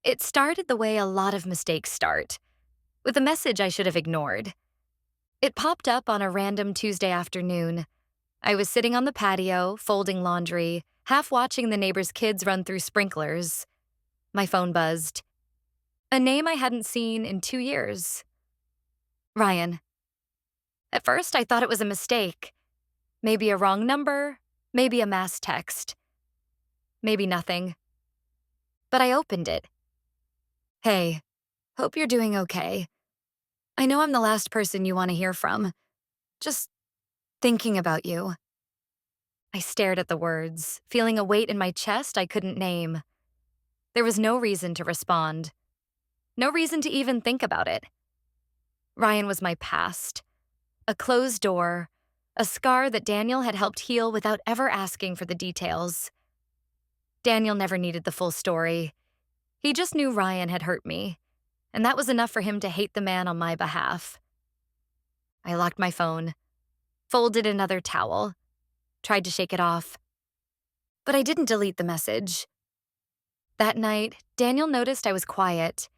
It started the way a lot of mistakes start, with a message I should have ignored. It popped up on a random Tuesday afternoon. I was sitting on the patio, folding laundry, half watching the neighbor's kids run through sprinklers. My phone buzzed. A name I hadn't seen in 2 years. Ryan. At first, I thought it was a mistake. Maybe a wrong number, maybe a mass text, maybe nothing. But I opened it. Hey, hope you're doing okay. I know I'm the last person you want to hear from. Just thinking about you. I stared at the words, feeling a weight in my chest I couldn't name. There was no reason to respond. No reason to even think about it. Ryan was my past. A closed door, a scar that Daniel had helped heal without ever asking for the details. Daniel never needed the full story. He just knew Ryan had hurt me, and that was enough for him to hate the man on my behalf. I locked my phone, folded another towel, tried to shake it off. But I didn't delete the message. That night, Daniel noticed I was quiet.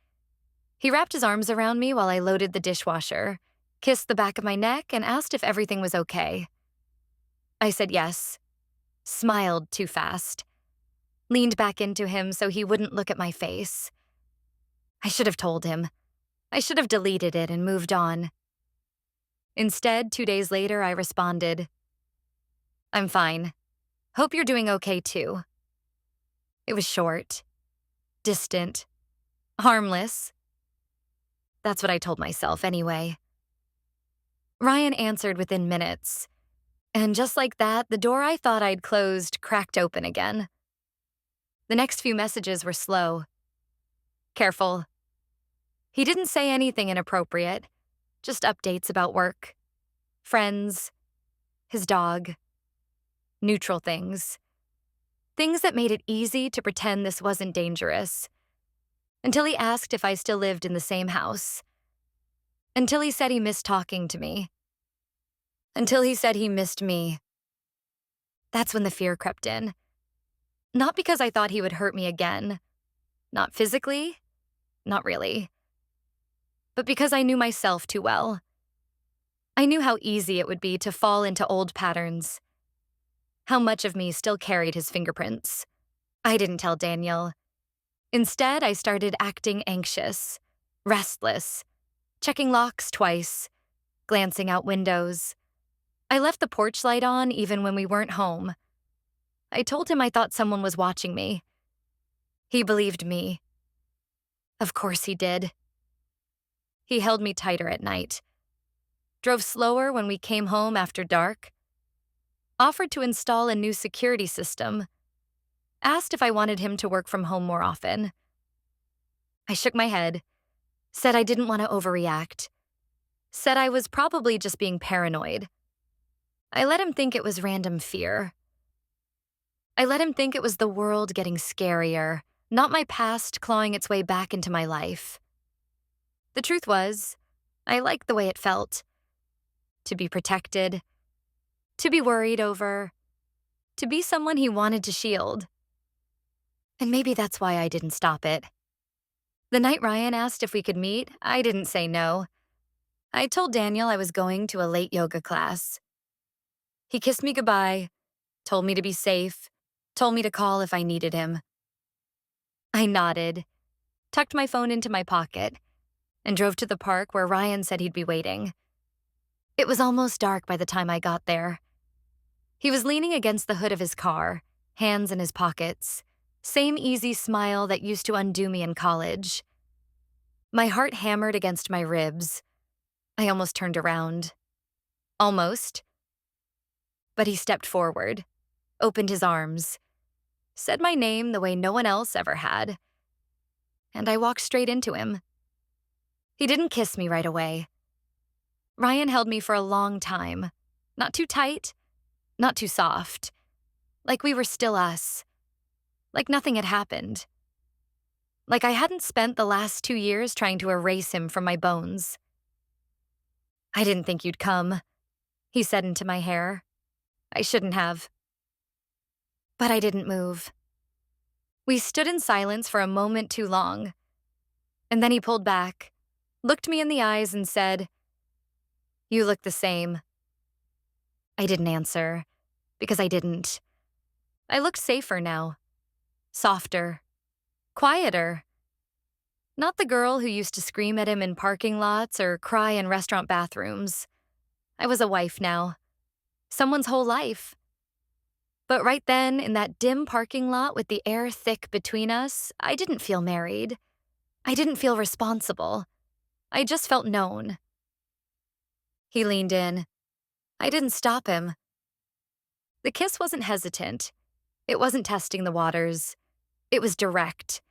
He wrapped his arms around me while I loaded the dishwasher, kissed the back of my neck, and asked if everything was okay. I said yes, smiled too fast, leaned back into him so he wouldn't look at my face. I should have told him. I should have deleted it and moved on. Instead, 2 days later, I responded, I'm fine. Hope you're doing okay too. It was short, distant, harmless. That's what I told myself anyway. Ryan answered within minutes. And just like that, the door I thought I'd closed cracked open again. The next few messages were slow. Careful. He didn't say anything inappropriate, just updates about work, friends, his dog, neutral things. Things that made it easy to pretend this wasn't dangerous. Until he asked if I still lived in the same house. Until he said he missed talking to me. Until he said he missed me. That's when the fear crept in. Not because I thought he would hurt me again. Not physically. Not really. But because I knew myself too well. I knew how easy it would be to fall into old patterns. How much of me still carried his fingerprints. I didn't tell Daniel. Instead, I started acting anxious, restless, checking locks twice, glancing out windows. I left the porch light on even when we weren't home. I told him I thought someone was watching me. He believed me. Of course he did. He held me tighter at night, drove slower when we came home after dark, offered to install a new security system, asked if I wanted him to work from home more often. I shook my head, said I didn't want to overreact, said I was probably just being paranoid. I let him think it was random fear. I let him think it was the world getting scarier, not my past clawing its way back into my life. The truth was, I liked the way it felt. To be protected, to be worried over, to be someone he wanted to shield. And maybe that's why I didn't stop it. The night Ryan asked if we could meet, I didn't say no. I told Daniel I was going to a late yoga class. He kissed me goodbye, told me to be safe, told me to call if I needed him. I nodded, tucked my phone into my pocket, and drove to the park where Ryan said he'd be waiting. It was almost dark by the time I got there. He was leaning against the hood of his car, hands in his pockets, same easy smile that used to undo me in college. My heart hammered against my ribs. I almost turned around. Almost. But he stepped forward, opened his arms, said my name the way no one else ever had. And I walked straight into him. He didn't kiss me right away. Ryan held me for a long time. Not too tight, not too soft. Like we were still us. Like nothing had happened. Like I hadn't spent the last 2 years trying to erase him from my bones. I didn't think you'd come, he said into my hair. I shouldn't have. But I didn't move. We stood in silence for a moment too long, and then he pulled back, looked me in the eyes, and said, "You look the same." I didn't answer, because I didn't. I looked safer now, softer, quieter. Not the girl who used to scream at him in parking lots or cry in restaurant bathrooms. I was a wife now, someone's whole life. But right then, in that dim parking lot with the air thick between us, I didn't feel married. I didn't feel responsible. I just felt known. He leaned in. I didn't stop him. The kiss wasn't hesitant. It wasn't testing the waters. It was direct.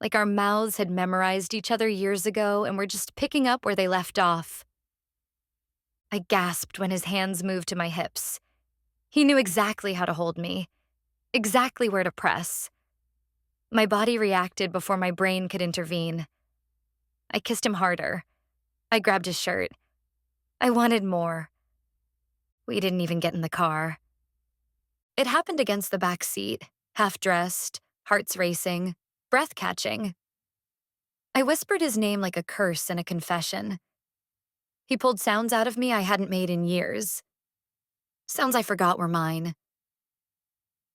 Like our mouths had memorized each other years ago and were just picking up where they left off. I gasped when his hands moved to my hips. He knew exactly how to hold me, exactly where to press. My body reacted before my brain could intervene. I kissed him harder. I grabbed his shirt. I wanted more. We didn't even get in the car. It happened against the back seat, half-dressed, hearts racing, breath-catching. I whispered his name like a curse and a confession. He pulled sounds out of me I hadn't made in years. Sounds I forgot were mine.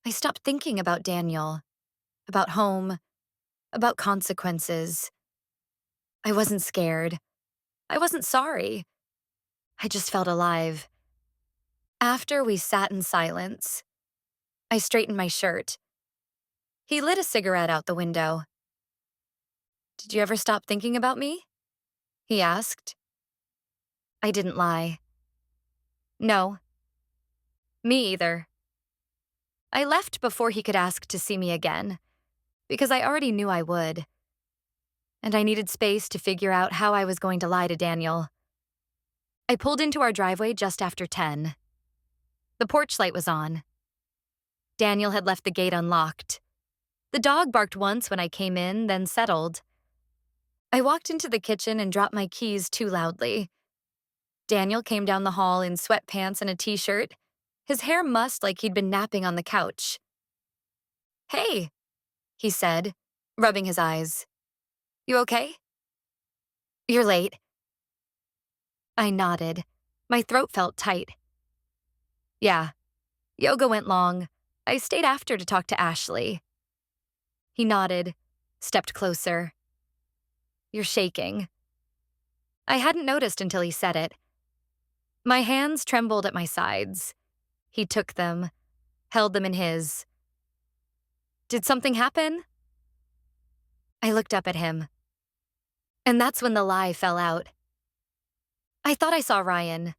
I stopped thinking about Daniel, about home, about consequences. I wasn't scared. I wasn't sorry. I just felt alive. After we sat in silence, I straightened my shirt. He lit a cigarette out the window. "Did you ever stop thinking about me?" he asked. I didn't lie. No. Me either. I left before he could ask to see me again, because I already knew I would. And I needed space to figure out how I was going to lie to Daniel. I pulled into our driveway just after 10. The porch light was on. Daniel had left the gate unlocked. The dog barked once when I came in, then settled. I walked into the kitchen and dropped my keys too loudly. Daniel came down the hall in sweatpants and a t-shirt, his hair mussed like he'd been napping on the couch. "Hey," he said, rubbing his eyes. "You okay?" "You're late." I nodded. My throat felt tight. "Yeah, yoga went long. I stayed after to talk to Ashley." He nodded, stepped closer. "You're shaking." I hadn't noticed until he said it. My hands trembled at my sides. He took them, held them in his. "Did something happen?" I looked up at him. And that's when the lie fell out. I thought I saw Ryan.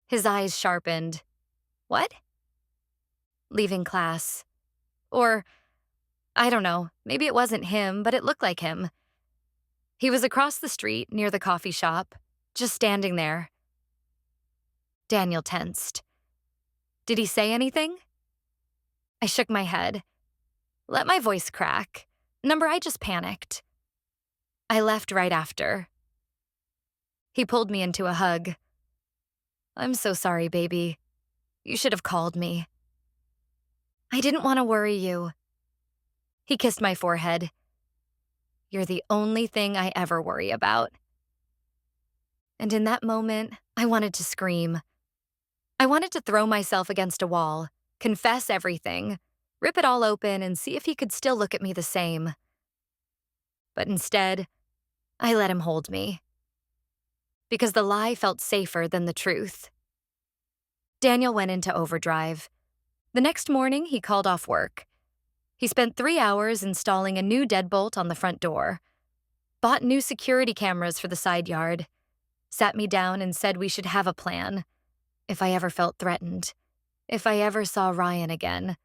His eyes sharpened. "What?" "Leaving class. Or, I don't know, maybe it wasn't him, but it looked like him. He was across the street, near the coffee shop, just standing there." Daniel tensed. "Did he say anything?" I shook my head. Let my voice crack. Number, I just panicked. I left right after. He pulled me into a hug. "I'm so sorry, baby. You should have called me." "I didn't want to worry you." He kissed my forehead. "You're the only thing I ever worry about." And in that moment, I wanted to scream. I wanted to throw myself against a wall, confess everything, rip it all open, and see if he could still look at me the same. But instead, I let him hold me. Because the lie felt safer than the truth. Daniel went into overdrive. The next morning, he called off work. He spent 3 hours installing a new deadbolt on the front door, bought new security cameras for the side yard, sat me down and said we should have a plan, if I ever felt threatened, if I ever saw Ryan again.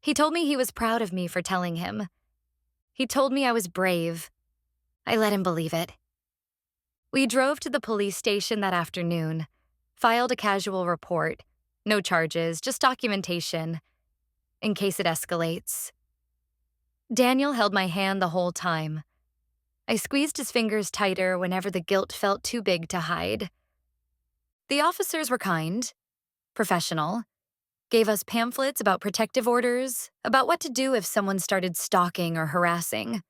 He told me he was proud of me for telling him. He told me I was brave. I let him believe it. We drove to the police station that afternoon, filed a casual report, no charges, just documentation, in case it escalates. Daniel held my hand the whole time. I squeezed his fingers tighter whenever the guilt felt too big to hide. The officers were kind, professional, gave us pamphlets about protective orders, about what to do if someone started stalking or harassing.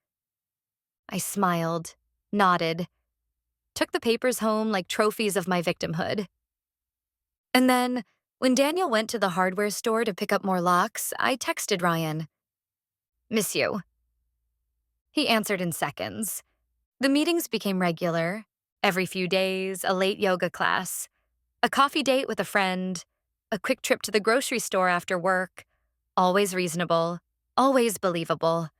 I smiled, nodded, took the papers home like trophies of my victimhood. And then, when Daniel went to the hardware store to pick up more locks, I texted Ryan. "Miss you." He answered in seconds. The meetings became regular. Every few days, a late yoga class, a coffee date with a friend, a quick trip to the grocery store after work. Always reasonable, always believable.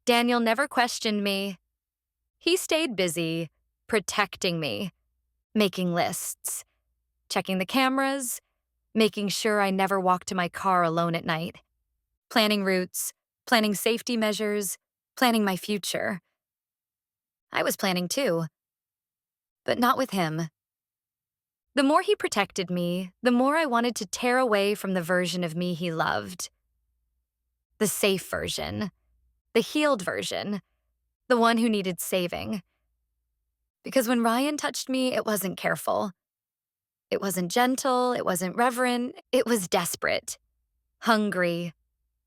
Daniel never questioned me. He stayed busy, protecting me, making lists, checking the cameras, making sure I never walked to my car alone at night, planning routes, planning safety measures, planning my future. I was planning too, but not with him. The more he protected me, the more I wanted to tear away from the version of me he loved. The safe version, the healed version, the one who needed saving. Because when Ryan touched me, it wasn't careful. It wasn't gentle, it wasn't reverent, it was desperate, hungry,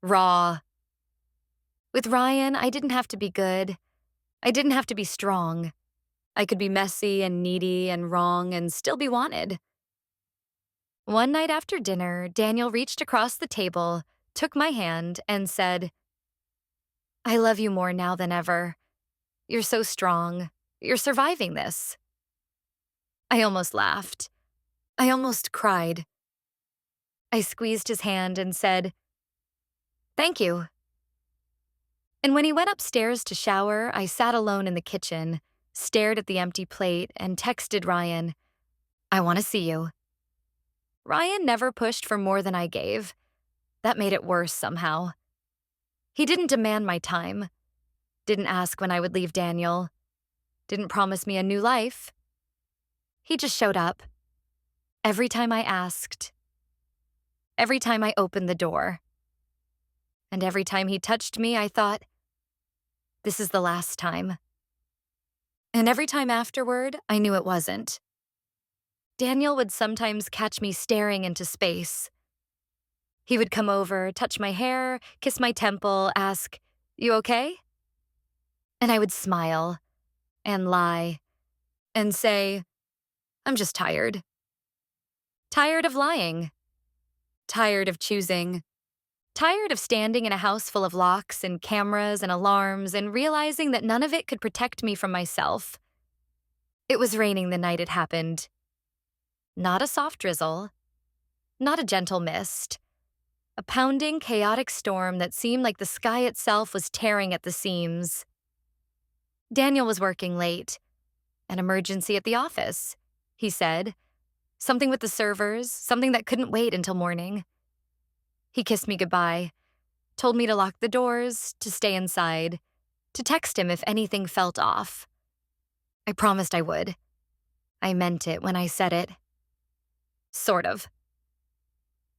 raw. With Ryan, I didn't have to be good. I didn't have to be strong. I could be messy and needy and wrong and still be wanted. One night after dinner, Daniel reached across the table, took my hand, and said, "I love you more now than ever. You're so strong. You're surviving this." I almost laughed. I almost cried. I squeezed his hand and said, "Thank you." And when he went upstairs to shower, I sat alone in the kitchen, stared at the empty plate, and texted Ryan, "I want to see you." Ryan never pushed for more than I gave. That made it worse somehow. He didn't demand my time, didn't ask when I would leave Daniel, didn't promise me a new life. He just showed up. Every time I asked. Every time I opened the door. And every time he touched me, I thought, this is the last time. And every time afterward, I knew it wasn't. Daniel would sometimes catch me staring into space. He would come over, touch my hair, kiss my temple, ask, "You okay?" And I would smile and lie and say, "I'm just tired." Tired of lying. Tired of choosing. Tired of standing in a house full of locks and cameras and alarms and realizing that none of it could protect me from myself. It was raining the night it happened. Not a soft drizzle. Not a gentle mist. A pounding, chaotic storm that seemed like the sky itself was tearing at the seams. Daniel was working late. An emergency at the office, he said. Something with the servers, something that couldn't wait until morning. He kissed me goodbye, told me to lock the doors, to stay inside, to text him if anything felt off. I promised I would. I meant it when I said it. Sort of.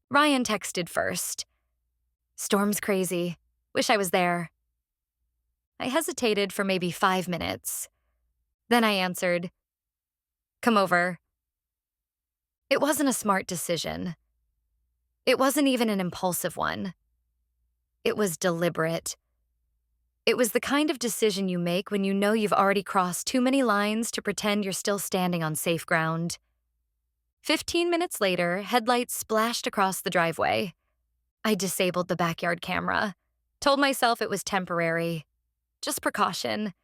Ryan texted first. "Storm's crazy. Wish I was there." I hesitated for maybe 5 minutes. Then I answered, "Come over." It wasn't a smart decision. It wasn't even an impulsive one. It was deliberate. It was the kind of decision you make when you know you've already crossed too many lines to pretend you're still standing on safe ground. 15 minutes later, headlights splashed across the driveway. I disabled the backyard camera, told myself it was temporary. Just precaution,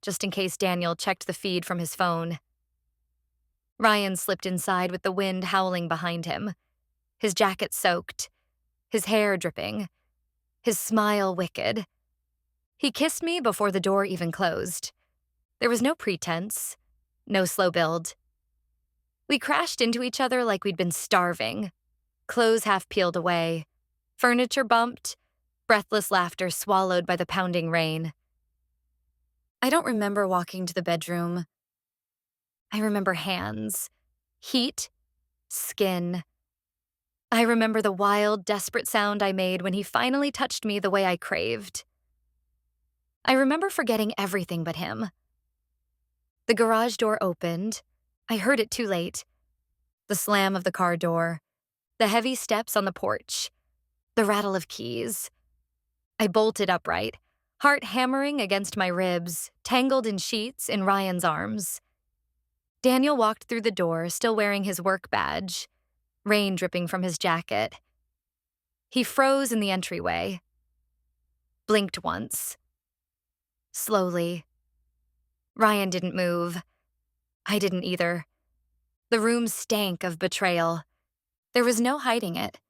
just in case Daniel checked the feed from his phone. Ryan slipped inside with the wind howling behind him, his jacket soaked, his hair dripping, his smile wicked. He kissed me before the door even closed. There was no pretense, no slow build. We crashed into each other like we'd been starving, clothes half peeled away, furniture bumped, breathless laughter swallowed by the pounding rain. I don't remember walking to the bedroom. I remember hands, heat, skin. I remember the wild, desperate sound I made when he finally touched me the way I craved. I remember forgetting everything but him. The garage door opened. I heard it too late. The slam of the car door. the heavy steps on the porch, the rattle of keys. I bolted upright, heart hammering against my ribs, tangled in sheets in Ryan's arms. Daniel walked through the door, still wearing his work badge, rain dripping from his jacket. He froze in the entryway, blinked once. Slowly. Ryan didn't move. I didn't either. The room stank of betrayal. There was no hiding it.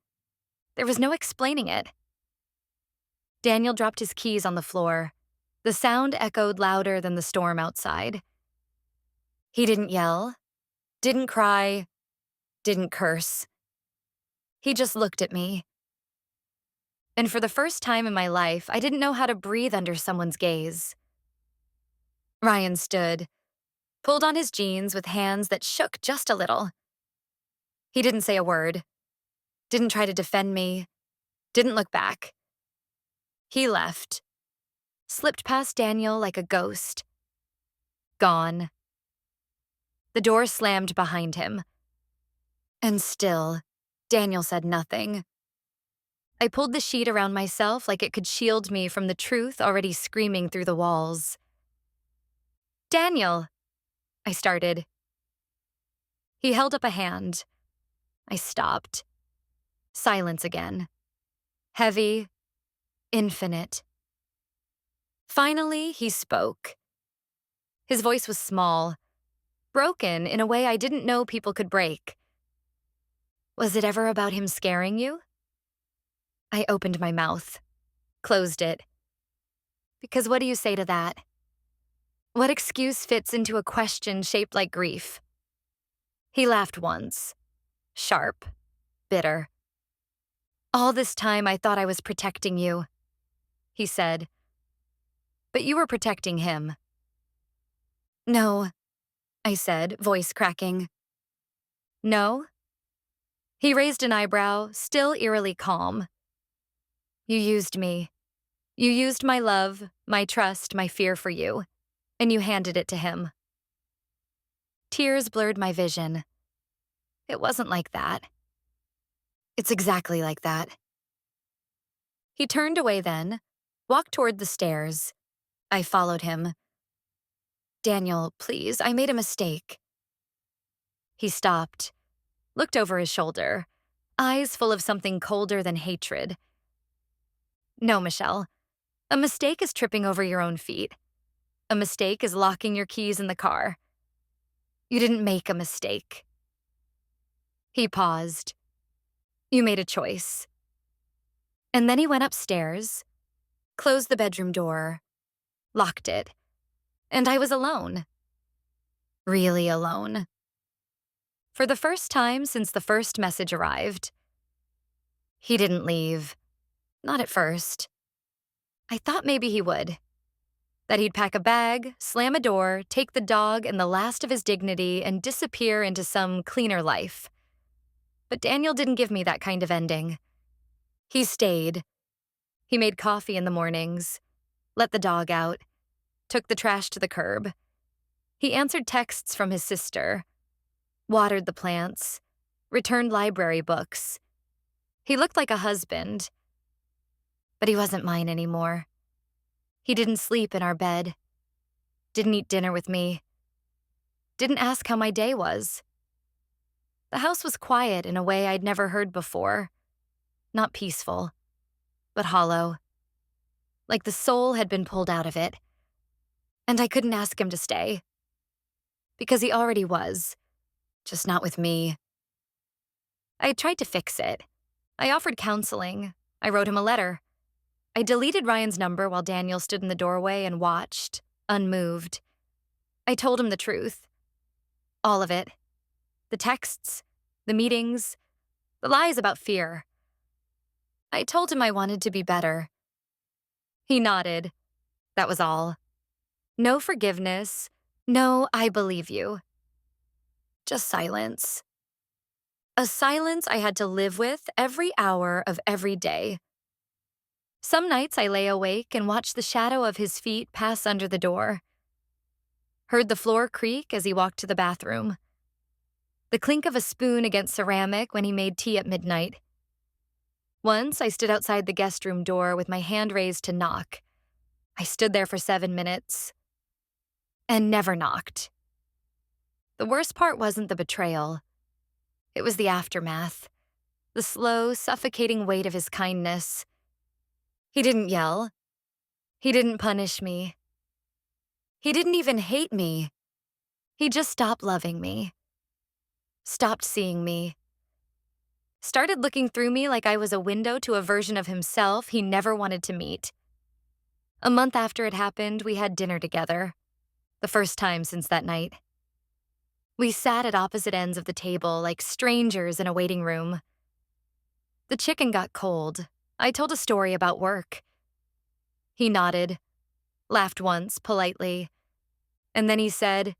There was no explaining it. Daniel dropped his keys on the floor. The sound echoed louder than the storm outside. He didn't yell, didn't cry, didn't curse. He just looked at me. And for the first time in my life, I didn't know how to breathe under someone's gaze. Ryan stood, pulled on his jeans with hands that shook just a little. He didn't say a word, didn't try to defend me, didn't look back. He left, slipped past Daniel like a ghost. Gone. The door slammed behind him. And still, Daniel said nothing. I pulled the sheet around myself like it could shield me from the truth already screaming through the walls. "Daniel," I started. He held up a hand. I stopped. Silence again. Heavy, infinite. Finally, he spoke. His voice was small, broken in a way I didn't know people could break. "Was it ever about him scaring you?" I opened my mouth, closed it. Because what do you say to that? What excuse fits into a question shaped like grief? He laughed once, sharp, bitter. "All this time I thought I was protecting you," he said. "But you were protecting him." "No," I said, voice cracking. "No?" He raised an eyebrow, still eerily calm. "You used me. You used my love, my trust, my fear for you, and you handed it to him." Tears blurred my vision. It wasn't like that. It's exactly like that. He turned away then, walked toward the stairs. I followed him. "Daniel, please, I made a mistake." He stopped, looked over his shoulder, eyes full of something colder than hatred. "No, Michelle. A mistake is tripping over your own feet. A mistake is locking your keys in the car. You didn't make a mistake." He paused. "You made a choice." And then he went upstairs, closed the bedroom door, locked it, and I was alone. Really alone. For the first time since the first message arrived. He didn't leave. Not at first. I thought maybe he would. That he'd pack a bag, slam a door, take the dog and the last of his dignity, and disappear into some cleaner life. But Daniel didn't give me that kind of ending. He stayed. He made coffee in the mornings, let the dog out, took the trash to the curb. He answered texts from his sister, watered the plants, returned library books. He looked like a husband, but he wasn't mine anymore. He didn't sleep in our bed, didn't eat dinner with me, didn't ask how my day was. The house was quiet in a way I'd never heard before. Not peaceful, but hollow. Like the soul had been pulled out of it. And I couldn't ask him to stay. Because he already was, just not with me. I tried to fix it. I offered counseling. I wrote him a letter. I deleted Ryan's number while Daniel stood in the doorway and watched, unmoved. I told him the truth. All of it. The texts, the meetings, the lies about fear. I told him I wanted to be better. He nodded. That was all. No forgiveness. No, I believe you. Just silence. A silence I had to live with every hour of every day. Some nights I lay awake and watched the shadow of his feet pass under the door. Heard the floor creak as he walked to the bathroom. the clink of a spoon against ceramic when he made tea at midnight. Once, I stood outside the guest room door with my hand raised to knock. I stood there for 7 minutes and never knocked. The worst part wasn't the betrayal. It was the aftermath, the slow, suffocating weight of his kindness. He didn't yell. He didn't punish me. He didn't even hate me. He just stopped loving me, stopped seeing me, started looking through me like I was a window to a version of himself he never wanted to meet. A month after it happened, we had dinner together, the first time since that night. We sat at opposite ends of the table like strangers in a waiting room. The chicken got cold. I told a story about work. He nodded, laughed once, politely, and then he said,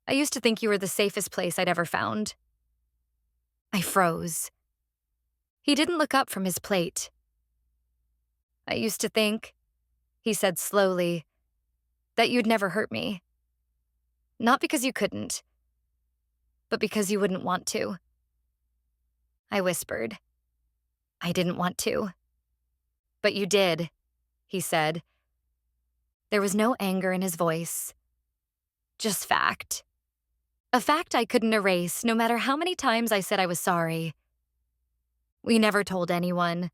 "I used to think you were the safest place I'd ever found." I froze. He didn't look up from his plate. "I used to think," he said slowly, "that you'd never hurt me. Not because you couldn't, but because you wouldn't want to." I whispered, "I didn't want to." "But you did," he said. There was no anger in his voice, just fact. A fact I couldn't erase, no matter how many times I said I was sorry. We never told anyone,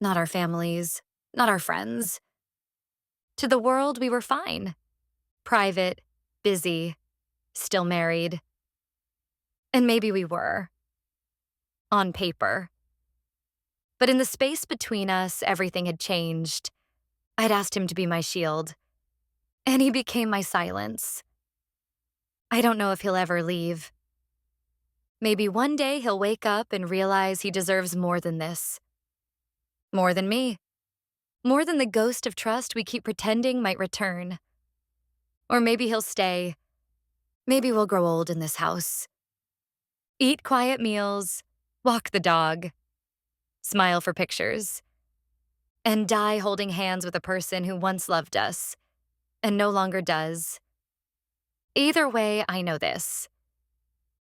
not our families, not our friends. To the world, we were fine. Private, busy, still married. And maybe we were. On paper. But in the space between us, everything had changed. I'd asked him to be my shield, and he became my silence. I don't know if he'll ever leave. Maybe one day he'll wake up and realize he deserves more than this. More than me. More than the ghost of trust we keep pretending might return. Or maybe he'll stay. Maybe we'll grow old in this house. Eat quiet meals, walk the dog, smile for pictures, and die holding hands with a person who once loved us and no longer does. Either way, I know this.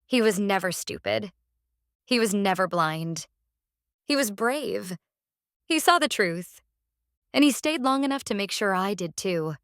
He was never stupid. He was never blind. He was brave. He saw the truth. And he stayed long enough to make sure I did too.